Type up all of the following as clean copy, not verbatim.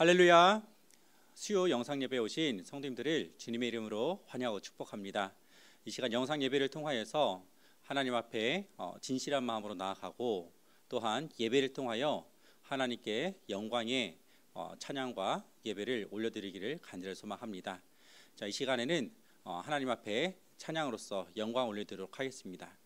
할렐루야. 수요 영상 예배에 오신 성도님들을 주님의 이름으로 환영하고 축복합니다. 이 시간 영상 예배를 통하여서 하나님 앞에 진실한 마음으로 나아가고, 또한 예배를 통하여 하나님께 영광의 찬양과 예배를 올려드리기를 간절히 소망합니다. 자, 이 시간에는 하나님 앞에 찬양으로서 영광 올려드리도록 하겠습니다.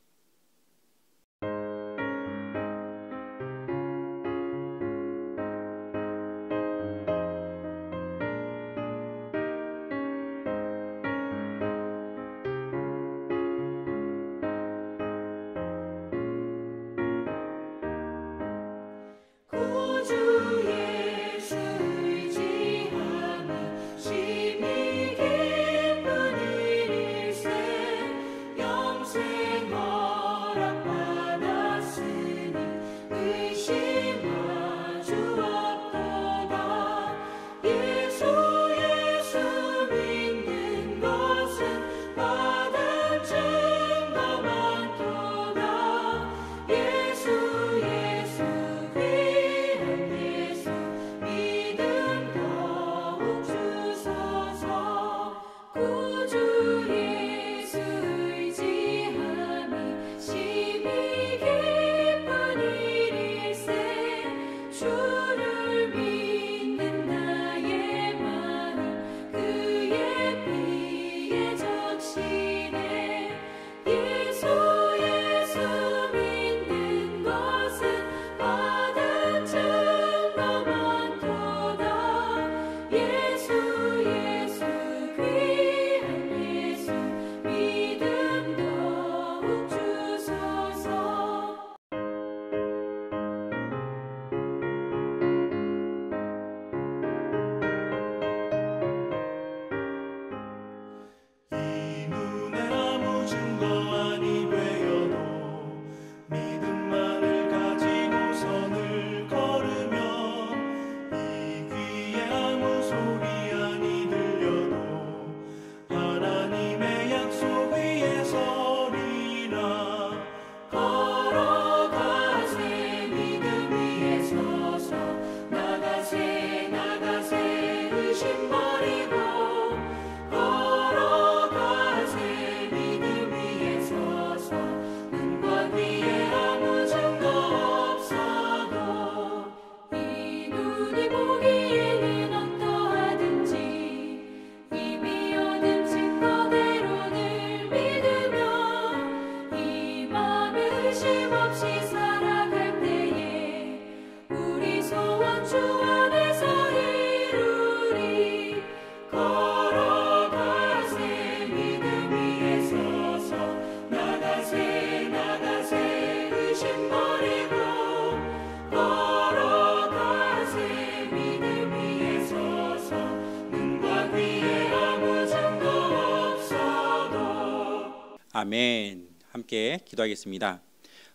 아멘. 함께 기도하겠습니다.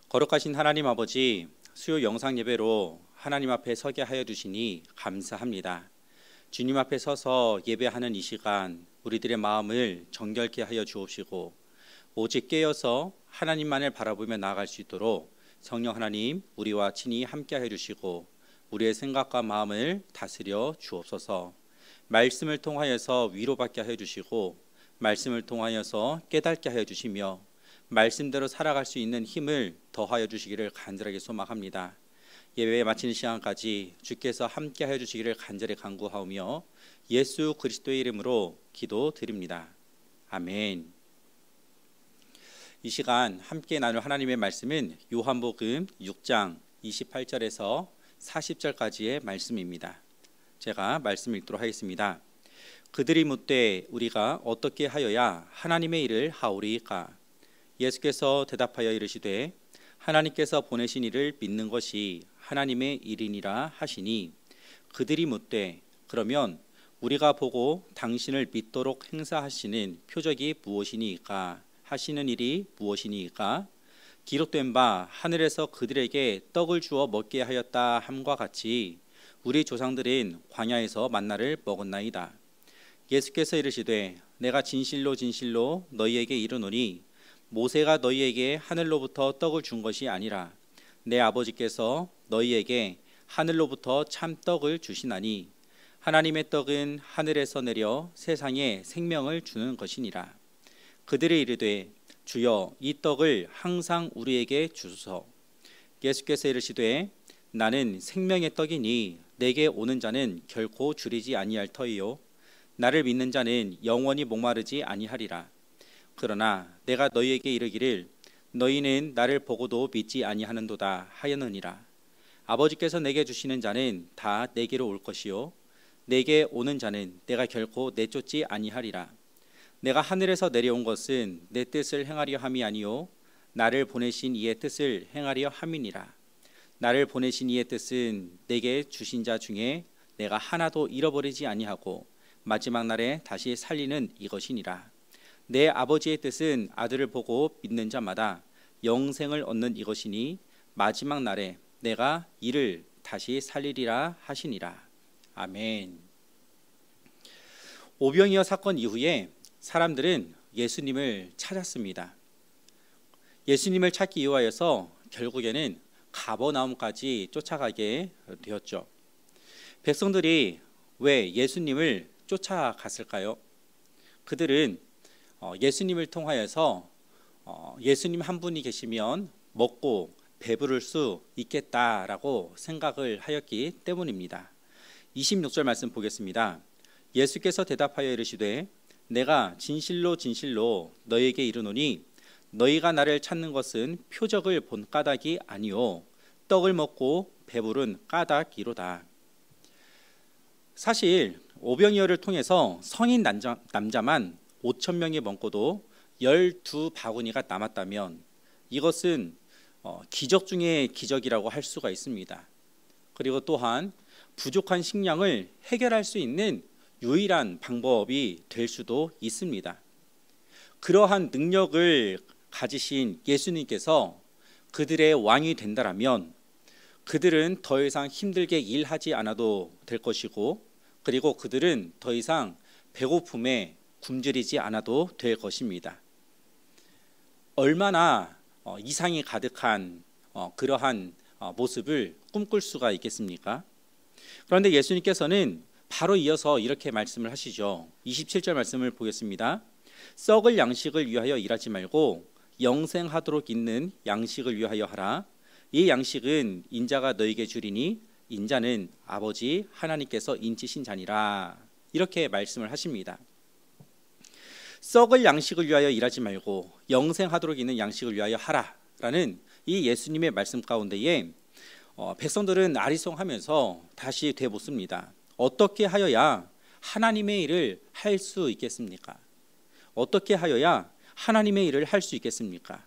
거룩하신 하나님 아버지, 수요 영상 예배로 하나님 앞에 서게 하여 주시니 감사합니다. 주님 앞에 서서 예배하는 이 시간, 우리들의 마음을 정결케 하여 주옵시고, 오직 깨어서 하나님만을 바라보며 나아갈 수 있도록 성령 하나님 우리와 친히 함께 하여 주시고, 우리의 생각과 마음을 다스려 주옵소서. 말씀을 통하여서 위로받게 하여 주시고, 말씀을 통하여서 깨닫게 하여 주시며, 말씀대로 살아갈 수 있는 힘을 더하여 주시기를 간절하게 소망합니다. 예배 마치는 시간까지 주께서 함께 하여 주시기를 간절히 간구하오며 예수 그리스도의 이름으로 기도드립니다. 아멘. 이 시간 함께 나눌 하나님의 말씀은 요한복음 6장 28절에서 40절까지의 말씀입니다. 제가 말씀 읽도록 하겠습니다. 그들이 묻되 우리가 어떻게 하여야 하나님의 일을 하오리까? 예수께서 대답하여 이르시되 하나님께서 보내신 이를 믿는 것이 하나님의 일이니라 하시니, 그들이 묻되 그러면 우리가 보고 당신을 믿도록 행사하시는 표적이 무엇이니까? 하시는 일이 무엇이니까? 기록된 바 하늘에서 그들에게 떡을 주어 먹게 하였다 함과 같이 우리 조상들은 광야에서 만나를 먹었나이다. 예수께서 이르시되 내가 진실로 진실로 너희에게 이르노니 모세가 너희에게 하늘로부터 떡을 준 것이 아니라 내 아버지께서 너희에게 하늘로부터 참 떡을 주시나니 하나님의 떡은 하늘에서 내려 세상에 생명을 주는 것이니라. 그들이 이르되 주여 이 떡을 항상 우리에게 주소서. 예수께서 이르시되 나는 생명의 떡이니 내게 오는 자는 결코 줄이지 아니할 터이요 나를 믿는 자는 영원히 목마르지 아니하리라. 그러나 내가 너희에게 이르기를 너희는 나를 보고도 믿지 아니하는도다 하였느니라. 아버지께서 내게 주시는 자는 다 내게로 올 것이요 내게 오는 자는 내가 결코 내쫓지 아니하리라. 내가 하늘에서 내려온 것은 내 뜻을 행하려 함이 아니요 나를 보내신 이의 뜻을 행하려 함이니라. 나를 보내신 이의 뜻은 내게 주신 자 중에 내가 하나도 잃어버리지 아니하고 마지막 날에 다시 살리는 이것이니라. 내 아버지의 뜻은 아들을 보고 믿는 자마다 영생을 얻는 이것이니 마지막 날에 내가 이를 다시 살리리라 하시니라. 아멘. 오병이어 사건 이후에 사람들은 예수님을 찾았습니다. 예수님을 찾기 위하여서 결국에는 가버나움까지 쫓아가게 되었죠. 백성들이 왜 예수님을 쫓아갔을까요? 그들은 예수님을 통하여서 예수님 한 분이 계시면 먹고 배부를 수 있겠다라고 생각을 하였기 때문입니다. 26절 말씀 보겠습니다. 예수께서 대답하여 이르시되 내가 진실로 진실로 너희에게 이르노니 너희가 나를 찾는 것은 표적을 본 까닭이 아니요 떡을 먹고 배부른 까닭이로다. 사실 오병이어를 통해서 성인 남자만 5천 명이 먹고도 12바구니가 남았다면 이것은 기적 중의 기적이라고 할 수가 있습니다. 그리고 또한 부족한 식량을 해결할 수 있는 유일한 방법이 될 수도 있습니다. 그러한 능력을 가지신 예수님께서 그들의 왕이 된다라면 그들은 더 이상 힘들게 일하지 않아도 될 것이고 그리고 그들은 더 이상 배고픔에 굶주리지 않아도 될 것입니다. 얼마나 이상이 가득한 그러한 모습을 꿈꿀 수가 있겠습니까? 그런데 예수님께서는 바로 이어서 이렇게 말씀을 하시죠. 27절 말씀을 보겠습니다. 썩을 양식을 위하여 일하지 말고 영생하도록 있는 양식을 위하여 하라. 이 양식은 인자가 너에게 주리니 인자는 아버지 하나님께서 인치신 자니라. 이렇게 말씀을 하십니다. 썩을 양식을 위하여 일하지 말고 영생하도록 있는 양식을 위하여 하라라는 이 예수님의 말씀 가운데에 백성들은 아리송하면서 다시 되묻습니다. 어떻게 하여야 하나님의 일을 할 수 있겠습니까? 어떻게 하여야 하나님의 일을 할 수 있겠습니까?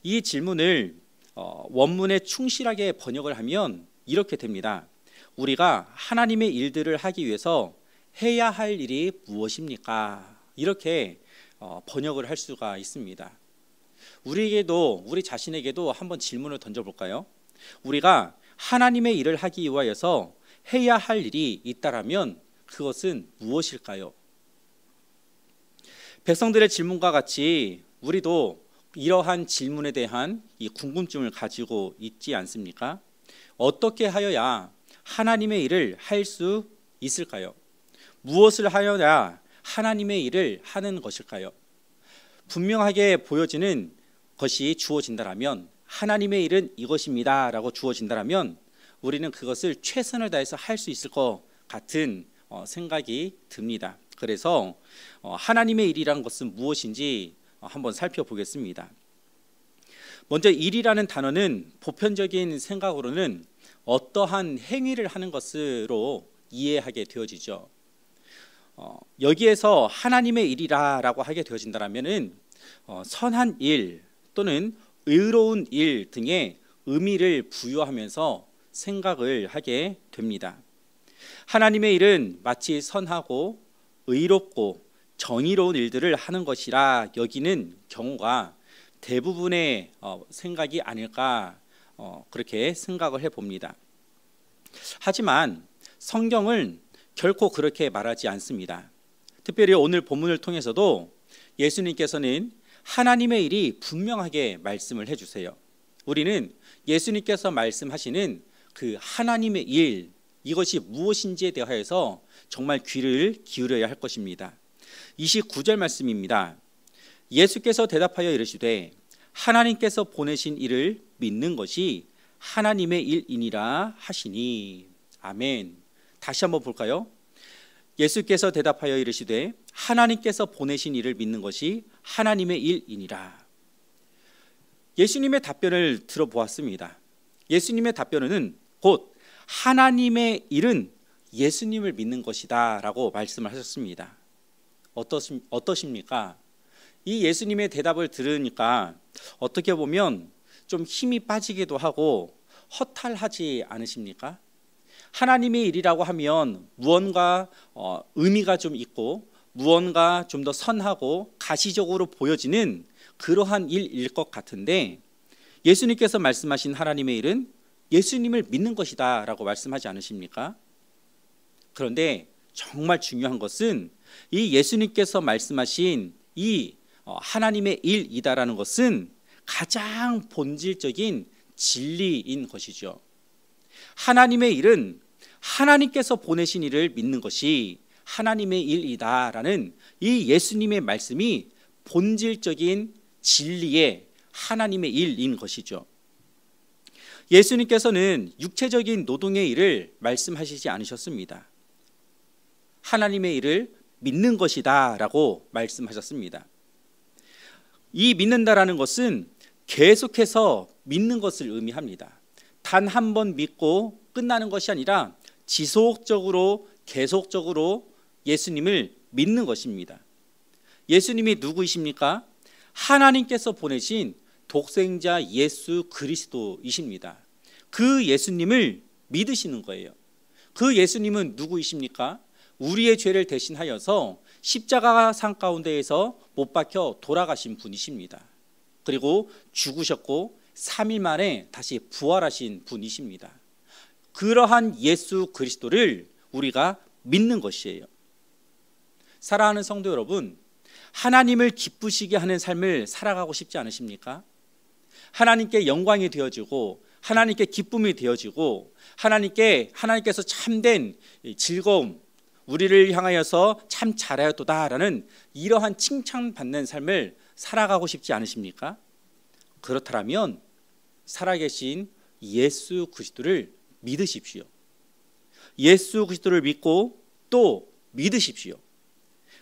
이 질문을 원문에 충실하게 번역을 하면 이렇게 됩니다. 우리가 하나님의 일들을 하기 위해서 해야 할 일이 무엇입니까? 이렇게 번역을 할 수가 있습니다. 우리에게도 우리 자신에게도 한번 질문을 던져볼까요? 우리가 하나님의 일을 하기 위하여서 해야 할 일이 있다라면 그것은 무엇일까요? 백성들의 질문과 같이 우리도 이러한 질문에 대한 이 궁금증을 가지고 있지 않습니까? 어떻게 하여야 하나님의 일을 할 수 있을까요? 무엇을 하여야 하나님의 일을 하는 것일까요? 분명하게 보여지는 것이 주어진다라면 하나님의 일은 이것입니다 라고 주어진다라면 우리는 그것을 최선을 다해서 할 수 있을 것 같은 생각이 듭니다. 그래서 하나님의 일이란 것은 무엇인지 한번 살펴보겠습니다. 먼저 일이라는 단어는 보편적인 생각으로는 어떠한 행위를 하는 것으로 이해하게 되어지죠. 여기에서 하나님의 일이라고 하게 되어진다면은 선한 일 또는 의로운 일 등의 의미를 부여하면서 생각을 하게 됩니다. 하나님의 일은 마치 선하고 의롭고 정의로운 일들을 하는 것이라 여기는 경우가 대부분의 생각이 아닐까 그렇게 생각을 해봅니다. 하지만 성경은 결코 그렇게 말하지 않습니다. 특별히 오늘 본문을 통해서도 예수님께서는 하나님의 일이 분명하게 말씀을 해주세요. 우리는 예수님께서 말씀하시는 그 하나님의 일, 이것이 무엇인지에 대하여서 정말 귀를 기울여야 할 것입니다. 29절 말씀입니다. 예수께서 대답하여 이르시되 하나님께서 보내신 이를 믿는 것이 하나님의 일이니라 하시니. 아멘. 다시 한번 볼까요? 예수께서 대답하여 이르시되 하나님께서 보내신 이를 믿는 것이 하나님의 일이니라. 예수님의 답변을 들어보았습니다. 예수님의 답변은 곧 하나님의 일은 예수님을 믿는 것이다 라고 말씀을 하셨습니다. 어떠십니까? 이 예수님의 대답을 들으니까 어떻게 보면 좀 힘이 빠지기도 하고 허탈하지 않으십니까? 하나님의 일이라고 하면 무언가 의미가 좀 있고 무언가 좀 더 선하고 가시적으로 보여지는 그러한 일일 것 같은데, 예수님께서 말씀하신 하나님의 일은 예수님을 믿는 것이다 라고 말씀하지 않으십니까? 그런데 정말 중요한 것은 이 예수님께서 말씀하신 이 하나님의 일이다라는 것은 가장 본질적인 진리인 것이죠. 하나님의 일은 하나님께서 보내신 일을 믿는 것이 하나님의 일이다라는 이 예수님의 말씀이 본질적인 진리의 하나님의 일인 것이죠. 예수님께서는 육체적인 노동의 일을 말씀하시지 않으셨습니다. 하나님의 일을 믿는 것이다 라고 말씀하셨습니다. 이 믿는다라는 것은 계속해서 믿는 것을 의미합니다. 단 한 번 믿고 끝나는 것이 아니라 지속적으로 계속적으로 예수님을 믿는 것입니다. 예수님이 누구이십니까? 하나님께서 보내신 독생자 예수 그리스도이십니다. 그 예수님을 믿으시는 거예요. 그 예수님은 누구이십니까? 우리의 죄를 대신하여서 십자가 상 가운데에서 못 박혀 돌아가신 분이십니다. 그리고 죽으셨고 3일 만에 다시 부활하신 분이십니다. 그러한 예수 그리스도를 우리가 믿는 것이에요. 사랑하는 성도 여러분, 하나님을 기쁘시게 하는 삶을 살아가고 싶지 않으십니까? 하나님께 영광이 되어지고 하나님께 기쁨이 되어지고 하나님께서 참된 즐거움, 우리를 향하여서 참 잘하였도다라는 이러한 칭찬받는 삶을 살아가고 싶지 않으십니까? 그렇다면 살아계신 예수 그리스도를 믿으십시오. 예수 그리스도를 믿고 또 믿으십시오.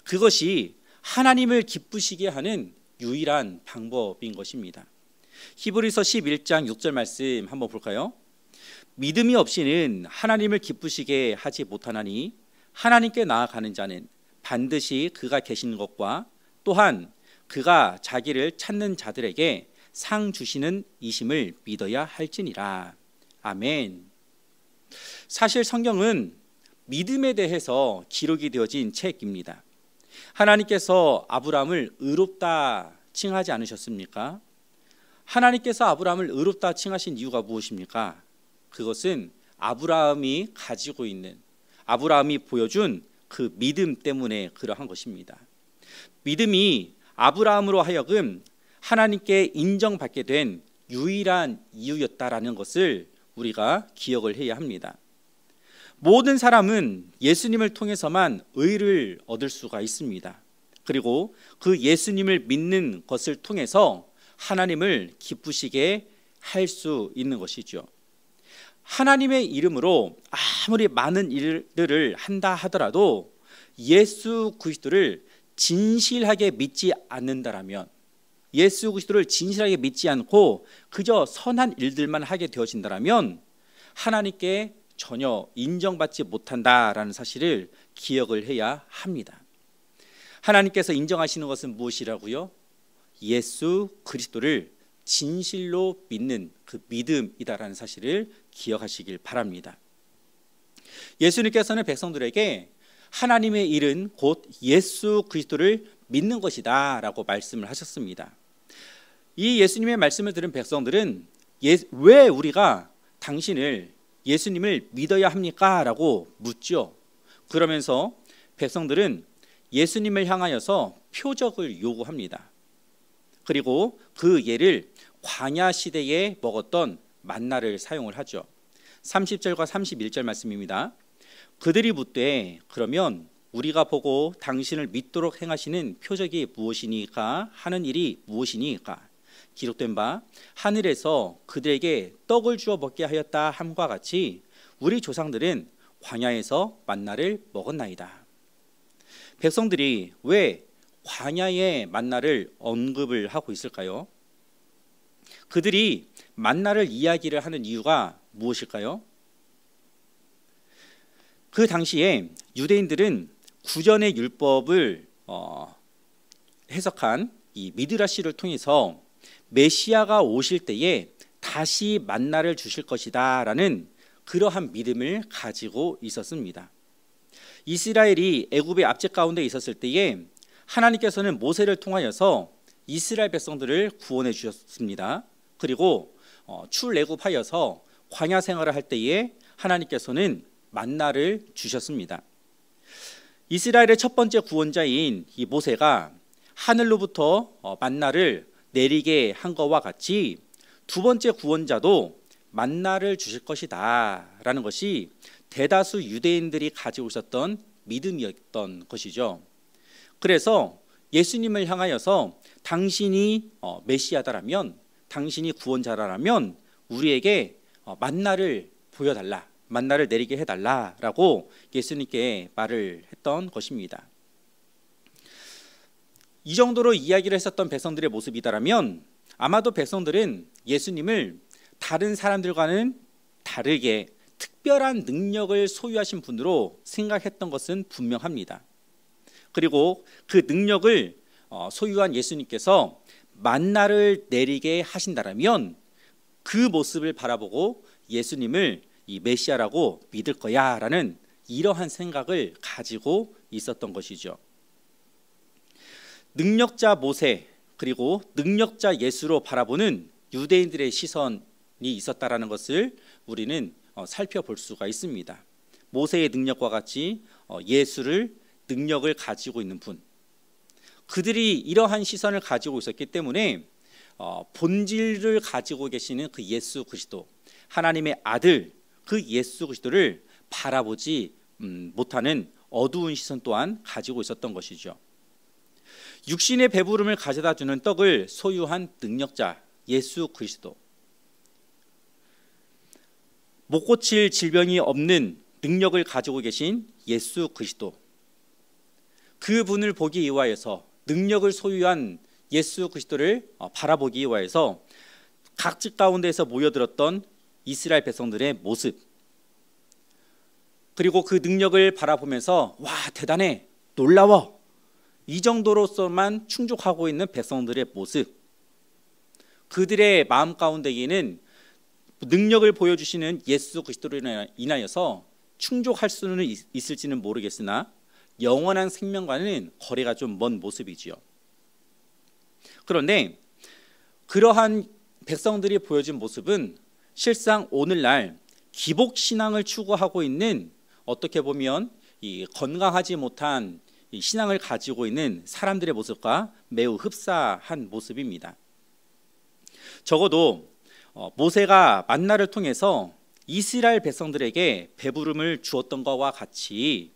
그것이 하나님을 기쁘시게 하는 유일한 방법인 것입니다. 히브리서 11장 6절 말씀 한번 볼까요? 믿음이 없이는 하나님을 기쁘시게 하지 못하나니 하나님께 나아가는 자는 반드시 그가 계시는 것과 또한 그가 자기를 찾는 자들에게 상 주시는 이심을 믿어야 할지니라. 아멘. 사실 성경은 믿음에 대해서 기록이 되어진 책입니다. 하나님께서 아브라함을 의롭다 칭하지 않으셨습니까? 하나님께서 아브라함을 의롭다 칭하신 이유가 무엇입니까? 그것은 아브라함이 가지고 있는, 아브라함이 보여준 그 믿음 때문에 그러한 것입니다. 믿음이 아브라함으로 하여금 하나님께 인정받게 된 유일한 이유였다라는 것을 우리가 기억을 해야 합니다. 모든 사람은 예수님을 통해서만 의를 얻을 수가 있습니다. 그리고 그 예수님을 믿는 것을 통해서 하나님을 기쁘시게 할 수 있는 것이죠. 하나님의 이름으로 아무리 많은 일들을 한다 하더라도 예수 그리스도를 진실하게 믿지 않는다라면, 예수 그리스도를 진실하게 믿지 않고 그저 선한 일들만 하게 되어진다라면 하나님께 전혀 인정받지 못한다라는 사실을 기억을 해야 합니다. 하나님께서 인정하시는 것은 무엇이라고요? 예수 그리스도를 진실로 믿는 그 믿음이다라는 사실을 기억하시길 바랍니다. 예수님께서는 백성들에게 하나님의 일은 곧 예수 그리스도를 믿는 것이다 라고 말씀을 하셨습니다. 이 예수님의 말씀을 들은 백성들은 왜 우리가 당신을, 예수님을 믿어야 합니까? 라고 묻죠. 그러면서 백성들은 예수님을 향하여서 표적을 요구합니다. 그리고 그 예를 광야 시대에 먹었던 만나를 사용을 하죠. 30절과 31절 말씀입니다. 그들이 묻되 그러면 우리가 보고 당신을 믿도록 행하시는 표적이 무엇이니까 하는 일이 무엇이니까 기록된 바 하늘에서 그들에게 떡을 주어 먹게 하였다 함과 같이 우리 조상들은 광야에서 만나를 먹었나이다. 백성들이 왜 광야의 만나를 언급을 하고 있을까요? 그들이 만나를 이야기를 하는 이유가 무엇일까요? 그 당시에 유대인들은 구전의 율법을 해석한 이 미드라시를 통해서 메시아가 오실 때에 다시 만나를 주실 것이다 라는 그러한 믿음을 가지고 있었습니다. 이스라엘이 애굽의 압제 가운데 있었을 때에 하나님께서는 모세를 통하여서 이스라엘 백성들을 구원해 주셨습니다. 그리고 출애굽하여서 광야 생활을 할 때에 하나님께서는 만나를 주셨습니다. 이스라엘의 첫 번째 구원자인 이 모세가 하늘로부터 만나를 내리게 한 것과 같이 두 번째 구원자도 만나를 주실 것이다 라는 것이 대다수 유대인들이 가지고 있었던 믿음이었던 것이죠. 그래서 예수님을 향하여서 당신이 메시아다라면, 당신이 구원자라면 우리에게 만나를 보여달라, 만나를 내리게 해달라라고 예수님께 말을 했던 것입니다. 이 정도로 이야기를 했었던 백성들의 모습이다라면 아마도 백성들은 예수님을 다른 사람들과는 다르게 특별한 능력을 소유하신 분으로 생각했던 것은 분명합니다. 그리고 그 능력을 소유한 예수님께서 만나를 내리게 하신다라면 그 모습을 바라보고 예수님을 이 메시아라고 믿을 거야 라는 이러한 생각을 가지고 있었던 것이죠. 능력자 모세 그리고 능력자 예수로 바라보는 유대인들의 시선이 있었다라는 것을 우리는 살펴볼 수가 있습니다. 모세의 능력과 같이 예수를 능력을 가지고 있는 분, 그들이 이러한 시선을 가지고 있었기 때문에 본질을 가지고 계시는 그 예수 그리스도, 하나님의 아들 그 예수 그리스도를 바라보지 못하는 어두운 시선 또한 가지고 있었던 것이죠. 육신의 배부름을 가져다 주는 떡을 소유한 능력자 예수 그리스도, 못 고칠 질병이 없는 능력을 가지고 계신 예수 그리스도, 그분을 보기 위하여서 능력을 소유한 예수 그리스도를 바라보기 위하여서 각지 가운데에서 모여들었던 이스라엘 백성들의 모습, 그리고 그 능력을 바라보면서 와 대단해, 놀라워, 이 정도로서만 충족하고 있는 백성들의 모습, 그들의 마음 가운데에는 능력을 보여주시는 예수 그리스도로 인하여서 충족할 수는 있을지는 모르겠으나 영원한 생명과는 거리가 좀 먼 모습이지요. 그런데 그러한 백성들이 보여준 모습은 실상 오늘날 기복신앙을 추구하고 있는, 어떻게 보면 이 건강하지 못한 이 신앙을 가지고 있는 사람들의 모습과 매우 흡사한 모습입니다. 적어도 모세가 만나를 통해서 이스라엘 백성들에게 배부름을 주었던 것과 같이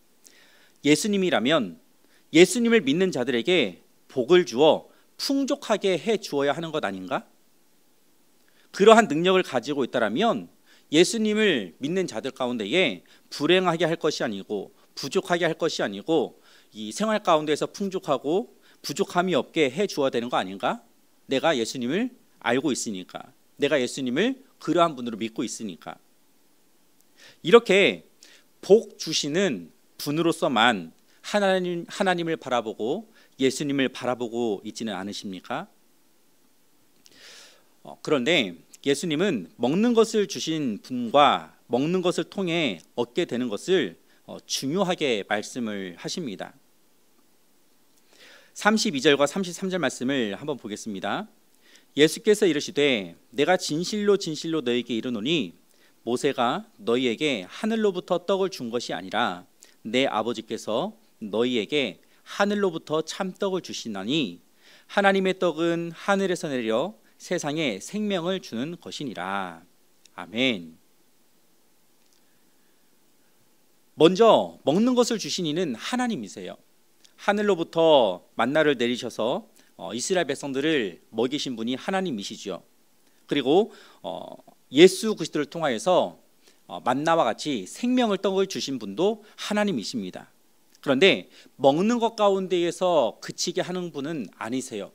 예수님이라면 예수님을 믿는 자들에게 복을 주어 풍족하게 해 주어야 하는 것 아닌가? 그러한 능력을 가지고 있다라면 예수님을 믿는 자들 가운데에 불행하게 할 것이 아니고 부족하게 할 것이 아니고 이 생활 가운데에서 풍족하고 부족함이 없게 해 주어야 되는 거 아닌가? 내가 예수님을 알고 있으니까, 내가 예수님을 그러한 분으로 믿고 있으니까. 이렇게 복 주시는 분으로서만 하나님을 바라보고 예수님을 바라보고 있지는 않으십니까? 그런데 예수님은 먹는 것을 주신 분과 먹는 것을 통해 얻게 되는 것을 중요하게 말씀을 하십니다. 32절과 33절 말씀을 한번 보겠습니다. 예수께서 이르시되 내가 진실로 진실로 너희에게 이르노니 모세가 너희에게 하늘로부터 떡을 준 것이 아니라 내 아버지께서 너희에게 하늘로부터 참떡을 주시나니 하나님의 떡은 하늘에서 내려 세상에 생명을 주는 것이니라. 아멘. 먼저 먹는 것을 주신 이는 하나님이세요. 하늘로부터 만나를 내리셔서 이스라엘 백성들을 먹이신 분이 하나님이시죠. 그리고 예수 그리스도를 통하여서 만나와 같이 생명을 떡을 주신 분도 하나님이십니다. 그런데 먹는 것 가운데에서 그치게 하는 분은 아니세요.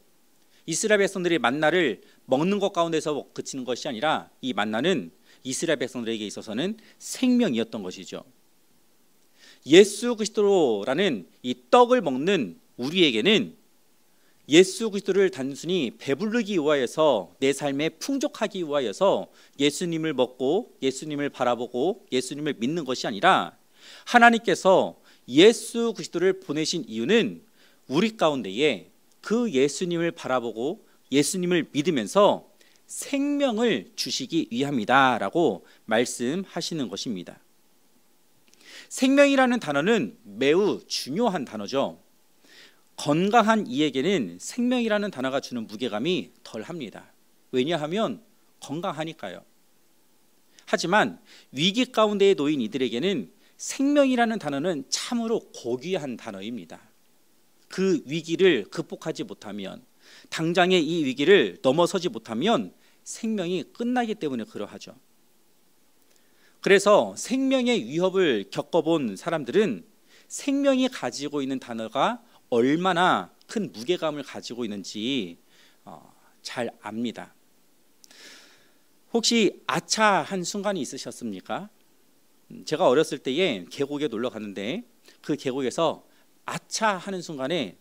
이스라엘 백성들이 만나를 먹는 것 가운데서 그치는 것이 아니라 이 만나는 이스라엘 백성들에게 있어서는 생명이었던 것이죠. 예수 그리스도라는 이 떡을 먹는 우리에게는 예수 그리스도를 단순히 배부르기 위하여서 내 삶에 풍족하기 위하여서 예수님을 먹고 예수님을 바라보고 예수님을 믿는 것이 아니라 하나님께서 예수 그리스도를 보내신 이유는 우리 가운데에 그 예수님을 바라보고 예수님을 믿으면서 생명을 주시기 위함이다라고 말씀하시는 것입니다. 생명이라는 단어는 매우 중요한 단어죠. 건강한 이에게는 생명이라는 단어가 주는 무게감이 덜합니다. 왜냐하면 건강하니까요. 하지만 위기 가운데에 놓인 이들에게는 생명이라는 단어는 참으로 고귀한 단어입니다. 그 위기를 극복하지 못하면, 당장의 이 위기를 넘어서지 못하면 생명이 끝나기 때문에 그러하죠. 그래서 생명의 위협을 겪어본 사람들은 생명이 가지고 있는 단어가 얼마나 큰 무게감을 가지고 있는지 잘 압니다. 혹시 아차한 순간이 있으셨습니까? 제가 어렸을 때에 계곡에 놀러 갔는데 그 계곡에서 아차하는 순간에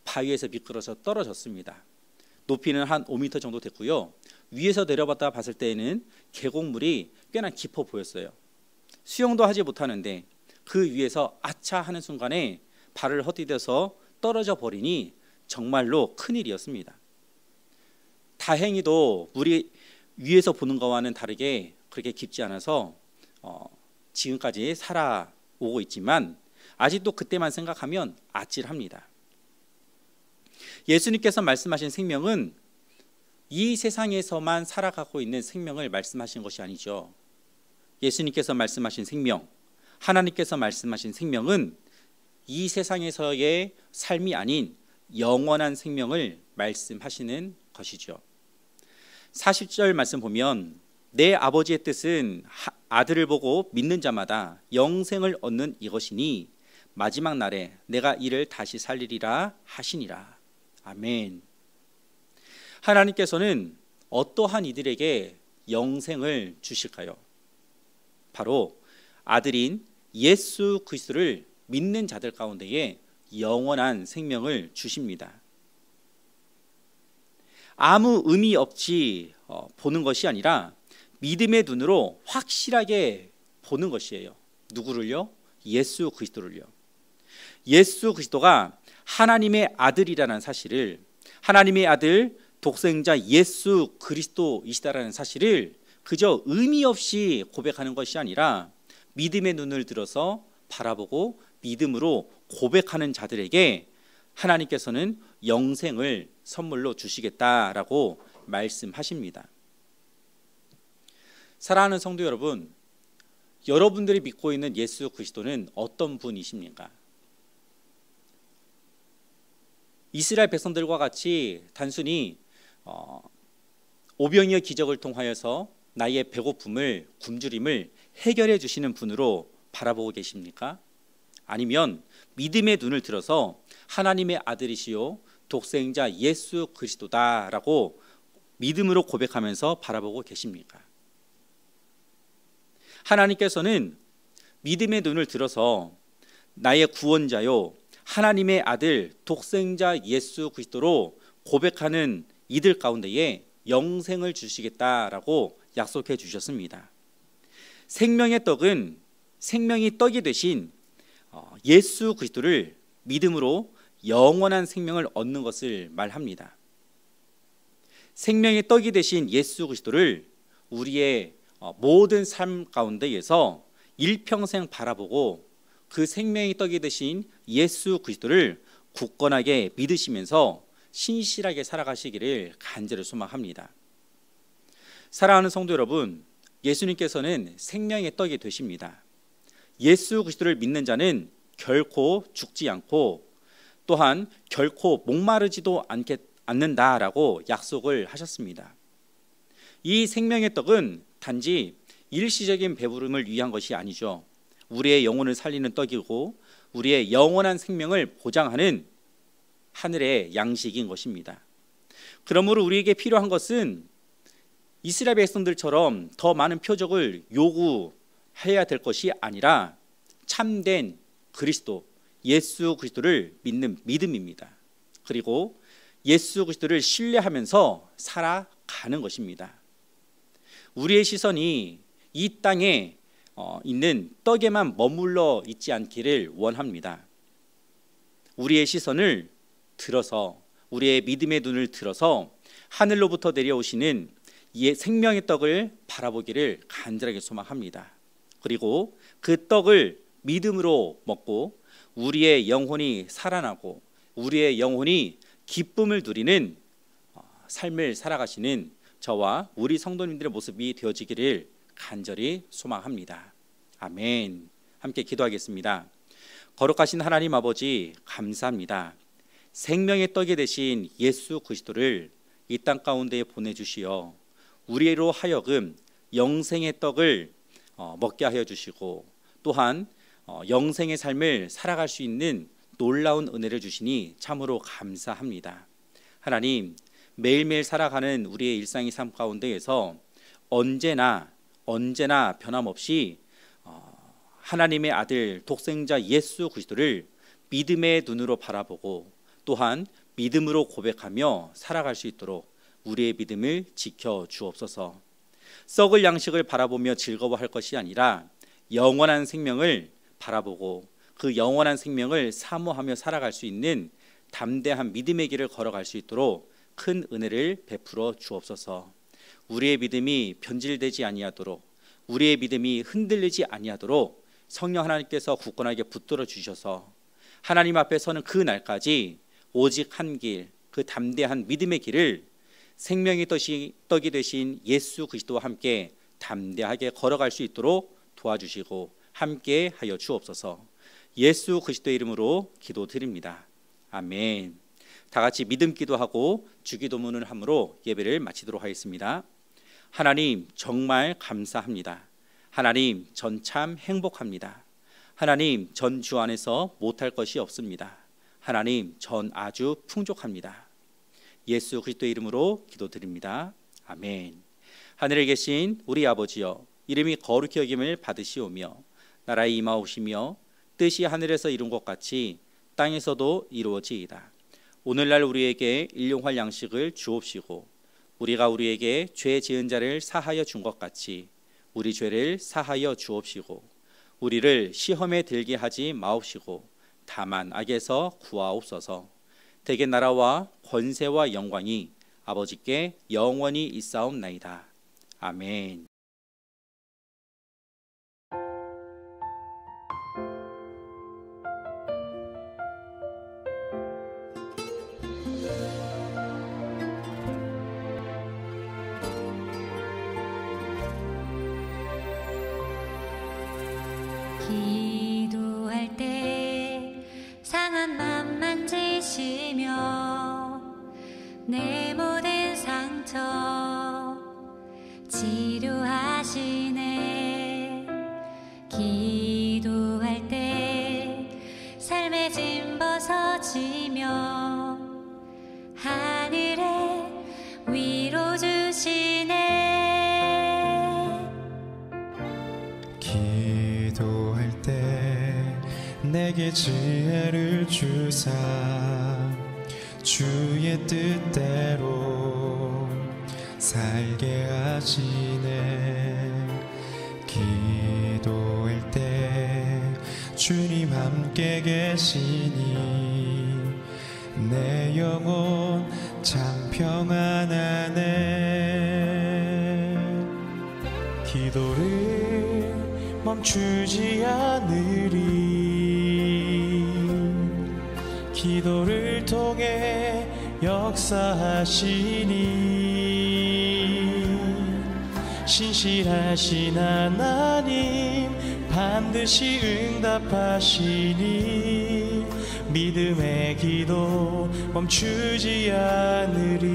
바위에서 미끄러져 떨어졌습니다. 높이는 한 5m 정도 됐고요. 위에서 내려봤다 봤을 때에는 계곡물이 꽤나 깊어 보였어요. 수영도 하지 못하는데 그 위에서 아차하는 순간에 발을 헛디뎌서 떨어져 버리니 정말로 큰일이었습니다. 다행히도 물이 위에서 보는 것과는 다르게 그렇게 깊지 않아서 지금까지 살아오고 있지만 아직도 그때만 생각하면 아찔합니다. 예수님께서 말씀하신 생명은 이 세상에서만 살아가고 있는 생명을 말씀하신 것이 아니죠. 예수님께서 말씀하신 생명, 하나님께서 말씀하신 생명은 이 세상에서의 삶이 아닌 영원한 생명을 말씀하시는 것이죠. 40절 말씀 보면 내 아버지의 뜻은 아들을 보고 믿는 자마다 영생을 얻는 이것이니 마지막 날에 내가 이를 다시 살리리라 하시니라. 아멘. 하나님께서는 어떠한 이들에게 영생을 주실까요? 바로 아들인 예수 그리스도를 믿는 자들 가운데에 영원한 생명을 주십니다. 아무 의미 없이 보는 것이 아니라 믿음의 눈으로 확실하게 보는 것이에요. 누구를요? 예수 그리스도를요. 예수 그리스도가 하나님의 아들이라는 사실을, 하나님의 아들 독생자 예수 그리스도이시다라는 사실을 그저 의미 없이 고백하는 것이 아니라 믿음의 눈을 들어서 바라보고 믿음으로 고백하는 자들에게 하나님께서는 영생을 선물로 주시겠다라고 말씀하십니다. 사랑하는 성도 여러분, 여러분들이 믿고 있는 예수 그리스도는 어떤 분이십니까? 이스라엘 백성들과 같이 단순히 오병이어 기적을 통하여서 나의 배고픔을, 굶주림을 해결해 주시는 분으로 바라보고 계십니까? 아니면 믿음의 눈을 들어서 하나님의 아들이시요 독생자 예수 그리스도다라고 믿음으로 고백하면서 바라보고 계십니까? 하나님께서는 믿음의 눈을 들어서 나의 구원자요 하나님의 아들 독생자 예수 그리스도로 고백하는 이들 가운데에 영생을 주시겠다라고 약속해 주셨습니다. 생명의 떡은 생명이 떡이 되신 예수 그리스도를 믿음으로 영원한 생명을 얻는 것을 말합니다. 생명의 떡이 되신 예수 그리스도를 우리의 모든 삶 가운데에서 일평생 바라보고 그 생명의 떡이 되신 예수 그리스도를 굳건하게 믿으시면서 신실하게 살아가시기를 간절히 소망합니다. 사랑하는 성도 여러분, 예수님께서는 생명의 떡이 되십니다. 예수 그리스도를 믿는 자는 결코 죽지 않고 또한 결코 목마르지도 않는다라고 약속을 하셨습니다. 이 생명의 떡은 단지 일시적인 배부름을 위한 것이 아니죠. 우리의 영혼을 살리는 떡이고 우리의 영원한 생명을 보장하는 하늘의 양식인 것입니다. 그러므로 우리에게 필요한 것은 이스라엘 백성들처럼 더 많은 표적을 요구해야 될 것이 아니라 참된 그리스도, 예수 그리스도를 믿는 믿음입니다. 그리고 예수 그리스도를 신뢰하면서 살아가는 것입니다. 우리의 시선이 이 땅에 있는 떡에만 머물러 있지 않기를 원합니다. 우리의 시선을 들어서 우리의 믿음의 눈을 들어서 하늘로부터 내려오시는 생명의 떡을 바라보기를 간절하게 소망합니다. 그리고 그 떡을 믿음으로 먹고 우리의 영혼이 살아나고 우리의 영혼이 기쁨을 누리는 삶을 살아가시는 저와 우리 성도님들의 모습이 되어지기를 간절히 소망합니다. 아멘. 함께 기도하겠습니다. 거룩하신 하나님 아버지, 감사합니다. 생명의 떡이 되신 예수 그리스도를 이 땅 가운데에 보내주시어 우리로 하여금 영생의 떡을 먹게 하여 주시고 또한 영생의 삶을 살아갈 수 있는 놀라운 은혜를 주시니 참으로 감사합니다. 하나님, 매일매일 살아가는 우리의 일상의 삶 가운데에서 언제나 변함없이 하나님의 아들 독생자 예수 그리스도를 믿음의 눈으로 바라보고 또한 믿음으로 고백하며 살아갈 수 있도록 우리의 믿음을 지켜 주옵소서. 썩을 양식을 바라보며 즐거워할 것이 아니라 영원한 생명을 바라보고 그 영원한 생명을 사모하며 살아갈 수 있는 담대한 믿음의 길을 걸어갈 수 있도록 큰 은혜를 베풀어 주옵소서. 우리의 믿음이 변질되지 아니하도록 우리의 믿음이 흔들리지 아니하도록 성령 하나님께서 굳건하게 붙들어 주셔서 하나님 앞에 서는 그 날까지 오직 한 길, 그 담대한 믿음의 길을 생명의 떡이 되신 예수 그리스도와 함께 담대하게 걸어갈 수 있도록 도와주시고 함께 하여 주옵소서. 예수 그리스도의 이름으로 기도드립니다. 아멘. 다 같이 믿음 기도하고 주기도문을 함으로 예배를 마치도록 하겠습니다. 하나님, 정말 감사합니다. 하나님, 전 참 행복합니다. 하나님, 전 주 안에서 못할 것이 없습니다. 하나님, 전 아주 풍족합니다. 예수 그리스도의 이름으로 기도드립니다. 아멘. 하늘에 계신 우리 아버지여, 이름이 거룩히 여김을 받으시오며 나라에 임하오시며 뜻이 하늘에서 이룬 것 같이 땅에서도 이루어지이다. 오늘날 우리에게 일용할 양식을 주옵시고 우리가 우리에게 죄 지은 자를 사하여 준 것 같이 우리 죄를 사하여 주옵시고 우리를 시험에 들게 하지 마옵시고 다만 악에서 구하옵소서. 대개 나라와 권세와 영광이 아버지께 영원히 있사옵나이다. 아멘. 기도할 때 상한 맘 만지시며 내 모든 상처 치료하시네. 기도할 때 삶의 짐 벗어지며 하늘에 위로 주시네. 기도할 때 내게 지혜를 주사 주의 뜻대로 살게 하시네. 기도할 때 주님 함께 계시니 내 영혼 참 평안하네. 기도를 멈추지 않으리. 기도를 통해 역사하시니 신실하신 하나님 반드시 응답하시니 믿음의 기도 멈추지 않으리.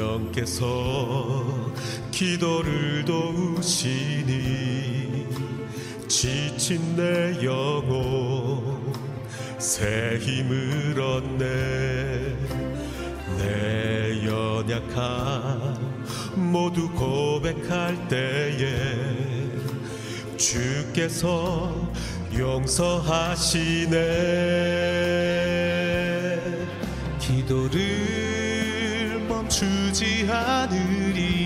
성령께서 기도를 도우시니 지친 내 영혼 새 힘을 얻네. 내 연약함 모두 고백할 때에 주께서 용서하시네. 기도를 멈추지 않으리.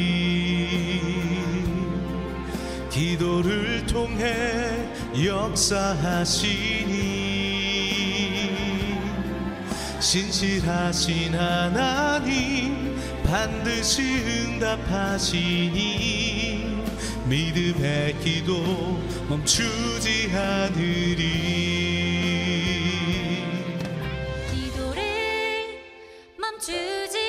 기도를 통해 역사하시니 신실하신 하나님 반드시 응답하시니 믿음의 기도 멈추지 않으리. 기도를 멈추지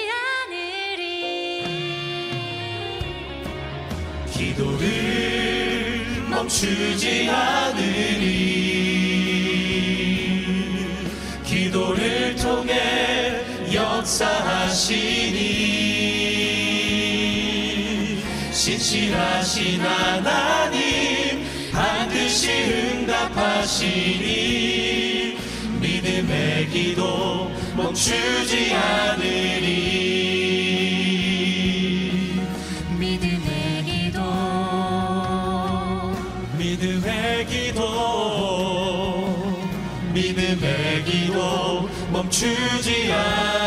기도를 멈추지 않으리. 기도를 통해 역사하시니 신실하신 하나님 반드시 응답하시니 믿음의 기도 멈추지 않으리. 믿음의 기도 멈추지 않으리.